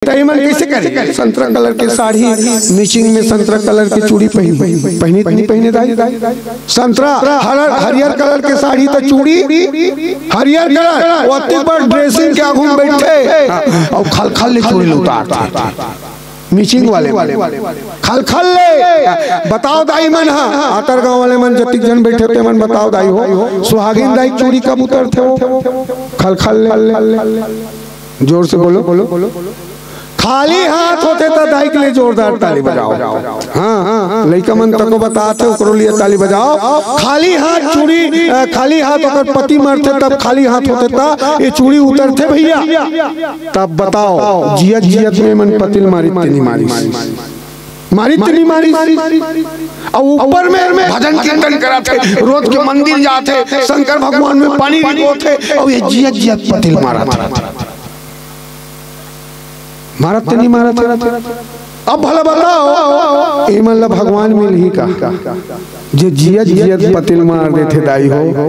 मन कैसे करे? संतरा कलर की साड़ी, मैचिंग में संतरा कलर की चूड़ी पहनी दाई। संतरा हरियर कलर की साड़ी तो चूड़ी हरियर कलर, ओते पर ड्रेसिंग क्या घूम बैठे और खल ले चूड़ी उतारते मैचिंग वाले खल ले। बताओ दाई मन, आतर गांव वाले मन जतिक जन बैठे थे मन, बताओ दाई हो सुहागिन दाई चूड़ी कब उतरते हो? खल ले। जोर से बोलो। खाली हाथ होते तो दाई के लिए जोरदार ताली बजाओ। हाँ, लड़का मन तको बताते ओकरो लिए ताली बजाओ। खाली हाथ चूड़ी, खाली हाथ अगर पति मरते तब खाली हाथ होते था ये चूड़ी उतरते भैया। तब बताओ जियत में मन पतिल मारी और ऊपर में भजन कीर्तन कराते, रोज के मंदिर जाते, शंकर भगवान में पानी रिगोते और ये जियत पतिल मारा नहीं मारा। अब भला बताओ भगवान मिल ही का जे जियत पतिल मार देते दाई हो।